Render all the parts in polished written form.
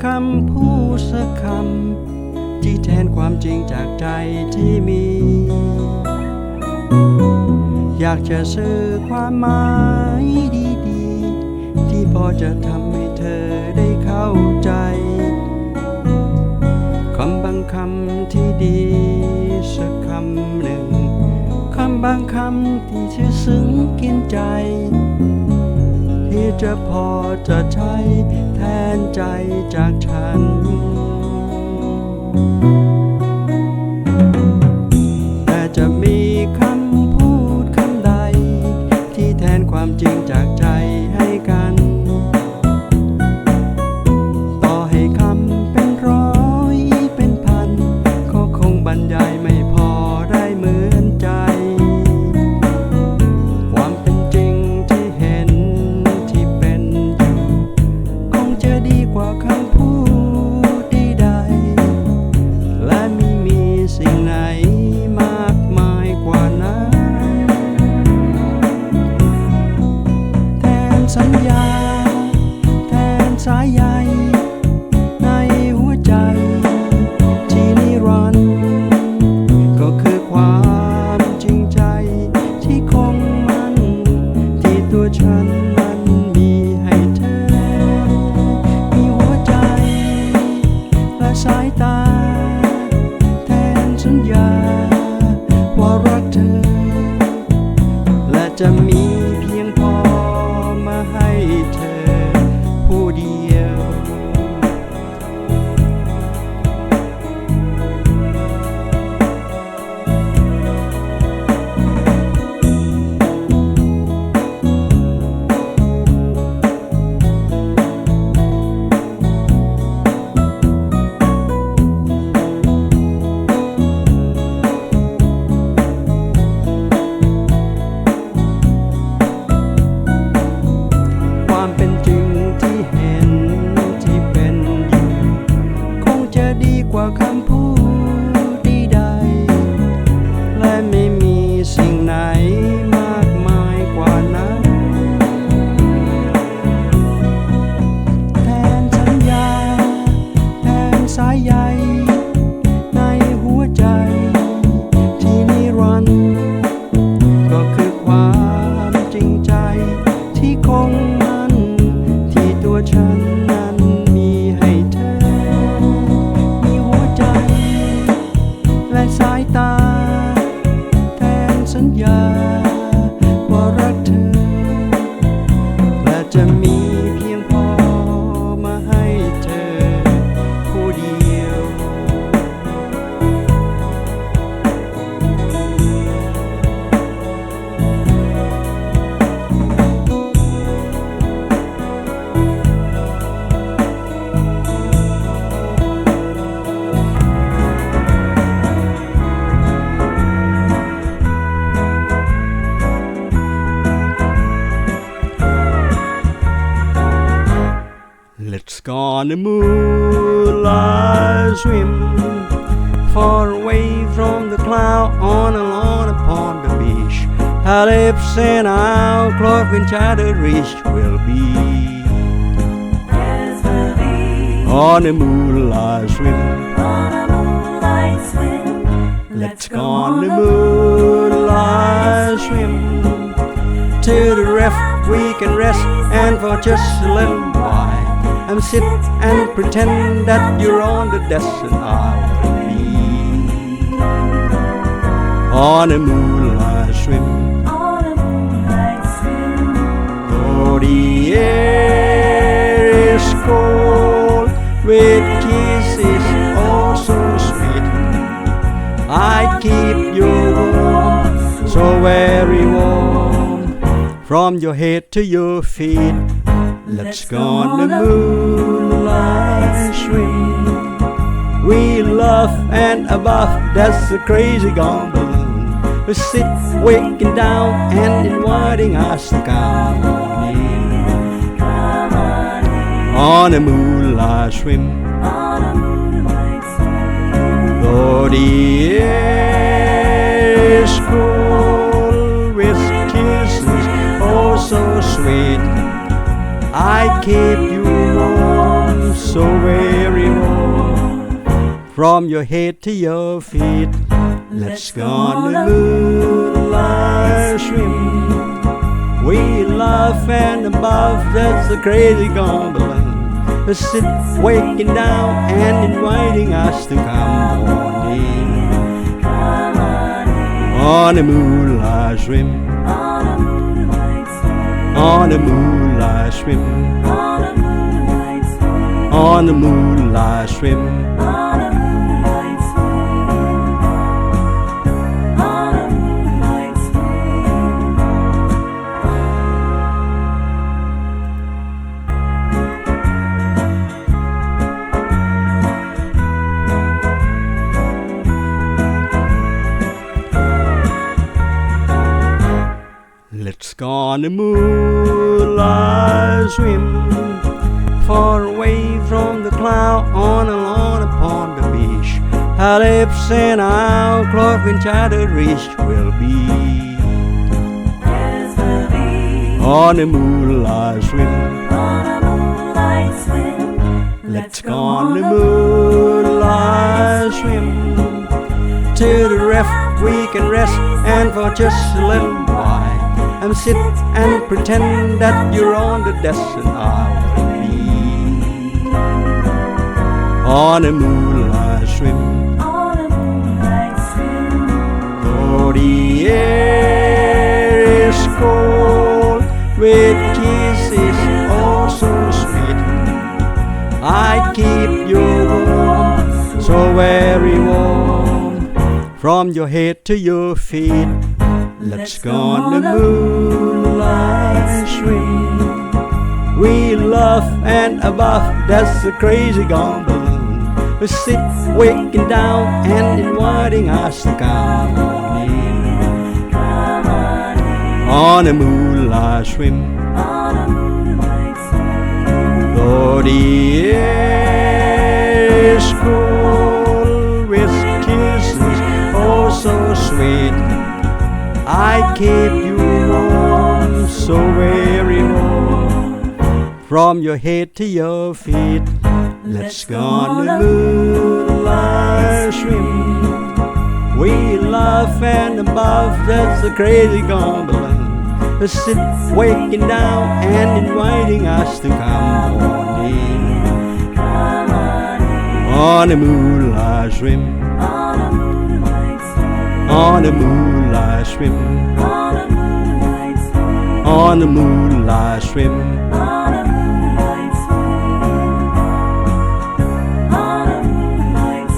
คำพูดสักคำที่แทนความจริงจากใจที่มีอยากจะสื่อความหมายดีๆที่พอจะทำให้เธอได้เข้าใจคำบางคำที่ดีสักคำหนึ่งคำบางคำที่ชื่อซึ้งกินใจที่จะพอจะใช้แทนใจจากฉันแต่จะมีคำพูดคำใดที่แทนความจริงจากใจให้กันต่อให้คำเป็นร้อยเป็นพันก็คงบรรยายไม่พอได้เหมือนใจความเป็นจริงที่เห็นที่เป็นอยู่คงจะดีกว่าคำพูดใดๆและไม่มีสิ่งไหนมากมายกว่านั้นแทนสัญญาแทนสายใยในหัวใจที่นิรันดร์ก็คือความจริงใจที่คงมันที่ตัวฉันนั้นมีให้เธอมีหัวใจและสายตาแทนสัญญาว่ารักเธอและจะมีเพียงพอมาให้เธอผู้เดียวความเป็นจริงที่เห็นที่เป็นอยู่คงจะดีกว่าคำพูดใดๆและไม่มีสิ่งไหนมากมายกว่านั้นแทนสัญญาแทนสายใยในหัวใจที่นิรันดร์ก็คือความจริงใจที่คงมันที่ตัวฉันนั้นมีให้เธอมีหัวใจและสายตาแทนสัญญาว่ารักเธอและจะมีเพียงพอมาให้เธอผู้เดียว Let's go on the moonlight swim far away from the cloud on a lawn upon the beach. Our lips and our cloth when shattered reach will be on the moonlight swim. Let's go on the moonlight swim till the reef we can rest and for just a little while.I'm sit and pretend that you're on the desert island on a moonlight swim. Though the air is cold with kisses oh so sweet, I keep you warm, so very warm, from your head to your feet.Let's go on the moonlight swim. We love and above, that's a crazy gone balloon. We sit waking down and inviting us to come in. On a moonlight swim. Though the air is cold with kisses oh so sweet, I keep you warm, so very warm. From your head to your feet, let's go on the moonlight swim. We laugh and above, that's the crazy gone balloon. The sit waking down and inviting us to come on in. On the moonlight swim. On the moonlight swim. On the moonlight swim. Let's go on the moonlight swim, far away from the cloud, on alone upon the beach. Our lips and our cloth when shattered reach will be. Yes, we'll be on the moonlight swim. on a moonlight swim. Let's go on the moonlight swim. To the reef we can rest, and for just a little while and sit and pretend that you're on the desk and I will be on a moonlight swim. On a moonlight swim. Though the air is cold with kisses oh so sweet, I keep you warm, so very warm, from your head to your feet. Let's go on the moonlight swim. We laugh and above, that's the crazy gone balloon. We sit waking down and inviting us to come on in. On a moonlight swim. On a moonlight swim. Though the air is cold with kisses oh so sweet, I keep you warm, so very warm, from your head to your feet. Let's go on the moonlight swim. We laugh and above, that's the crazy gone balloon. We sit waking down and inviting us to come on in. On the moonlight swim. On a moonlight swim. On the moonlight swim. On a moonlight swim. On the moonlight swim. On a moonlight swim. On a moonlight swim.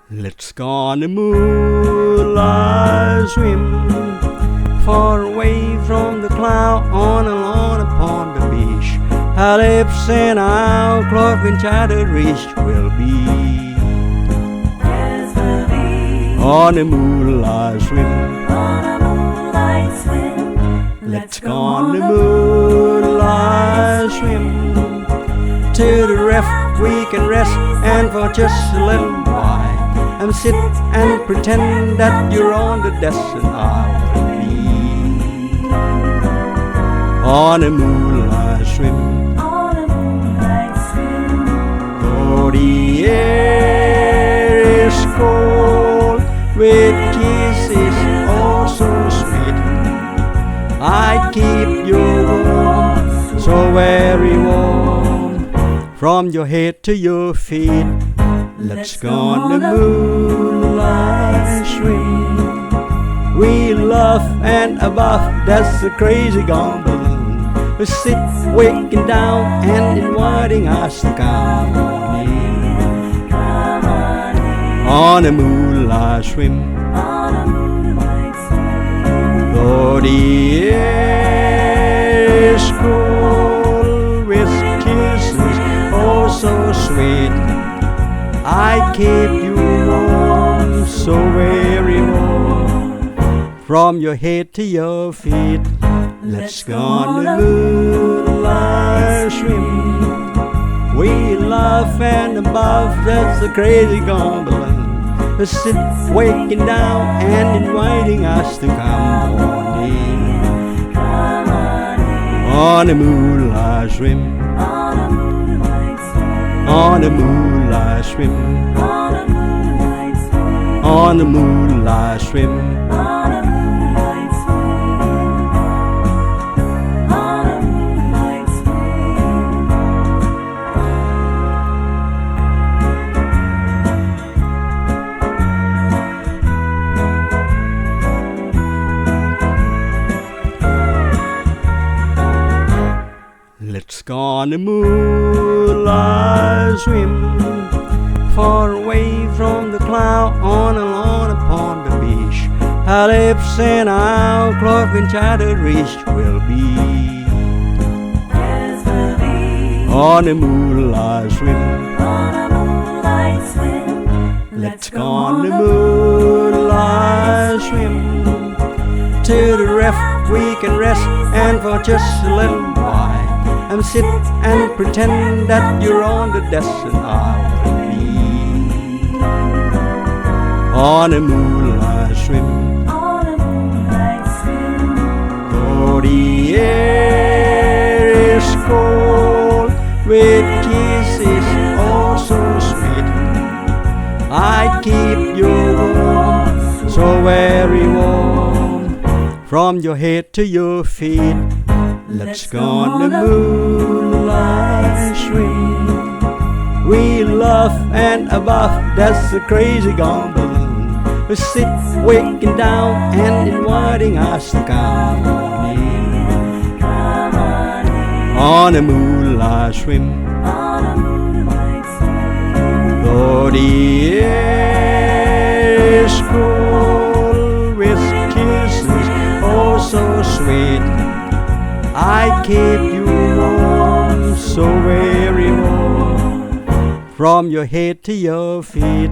Let's go on the moonlight swim, far away from the cloud, on alone upon the beach. Our lips and our cloth when shattered reach will be. Yes, we'll be On the moonlight swim. on a moonlight swim. Let's go on the moonlight swim. To the reef we can rest, and for just a little while and sit and pretend that you're on the desk and I will be on a moonlight swim. On a moonlight swim. Though the air is cold with kisses oh so sweet, I keep you warm, so very warm, from your head to your feet. Let's go on the moonlight swim. We laugh and above, that's the crazy gone balloon. We sit waking down and inviting us to come on in. On a moonlight swim. On a moonlight swim. Though the air is cold with kisses oh so sweet, I keep you warm, so very warm, from your head to your feet. Let's go on the moonlight swim. We love and above, that's a crazy gone balloon. The sit waking down and inviting us to come on in. Come on in. On the moonlight swim, On a moonlight swim. on the moonlight swim, On a moonlight swim. on the moonlight swim. On a moonlight swim. On a moonlight swim. Let's go on the moonlight swim, far away from the cloud, on a lawn upon the beach. Our lips and our cloth in shattered reach will be Yes, we'll be on the moonlight swim. on a moonlight swim. Let's go on the moonlight swim. Till the ref we can rest, and for just a little while, and sit and pretend that you're on the desk and I will be on a moonlight swim. On a moonlight swim. Though the air is cold, with kisses oh so sweet, I keep you warm, so very warm, from your head to your feet. Let's go on the moonlight swim. We love and above, that's a crazy gone balloon. We sit waking down and inviting us to come on in. Come on in. On a moonlight swim. On a moonlight swim. Though the air is cold, with kisses oh so sweet, I keep you warm, so very warm, from your head to your feet.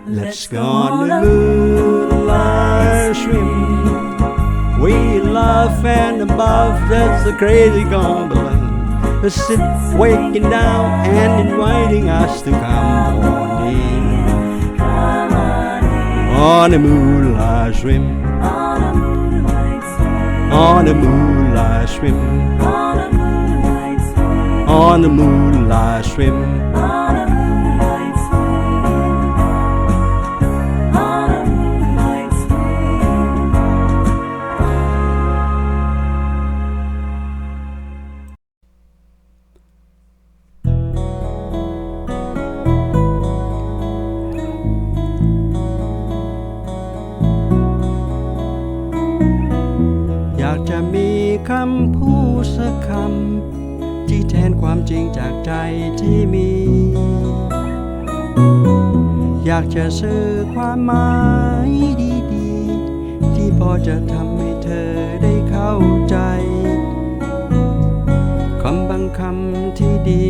Let's go on the moonlight swim. We love and above, that's a crazy gone balloon. The sit waking down and inviting us to come on in. Come on in. On the moonlight swim. On a moonlight swim. On the moonlight swim. On a moonlight swim. On the moonlight swim. On a moonlight swim. On a moonlight swim. อยากจะมีคำพูดสักคำที่แทนความจริงจากใจที่มี อยากจะสื่อความหมายดีๆที่พอจะทำให้เธอได้เข้าใจคำบางคำที่ดี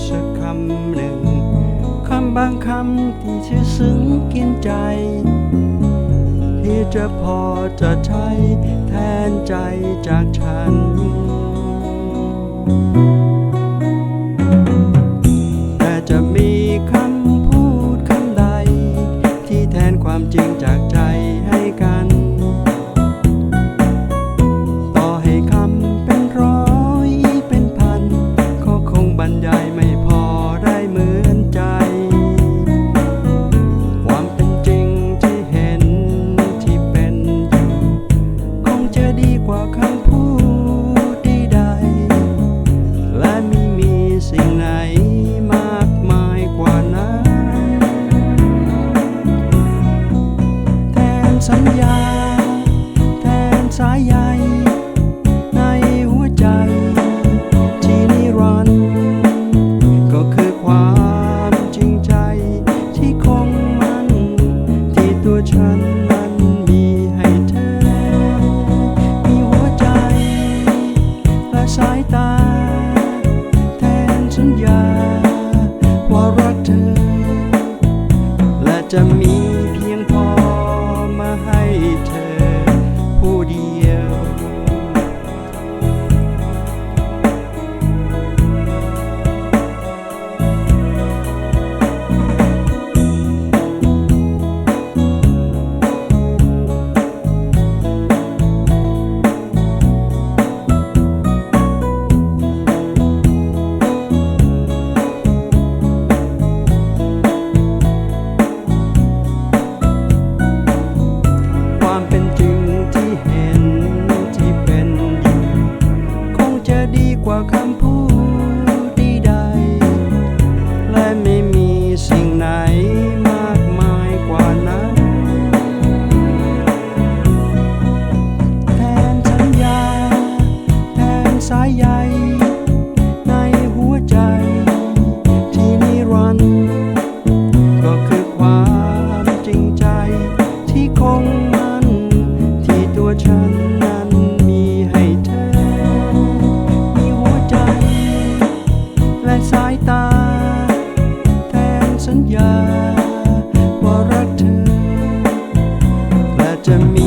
สักคำหนึ่งคำบางคำที่ชื่อซึ้งกินใจที่จะพอจะใช้แทนใจจากฉันแต่จะมีคำพูดคำใดที่แทนความจริงจากใจให้กันต่อให้คำเป็นร้อยเป็นพันก็คงบรรยายไม่พอได้เหมือนใจความเป็นจริงที่เห็นที่เป็นอยู่คงจะดีกว่าคำพูดใดๆและไม่มีสิ่งไหนมากมายกว่านั้นแทนสัญญาแทนสายใยในหัวใจที่นิรันดร์ก็คือความจริงใจที่คงมันที่ตัวฉันนั้นมีให้เธอมีหัวใจและสายตาแทนสัญญาว่ารักเธอและจะมีเพียงพอมาให้เธอผู้เดียว สัญญาว่ารักเธอและจะมี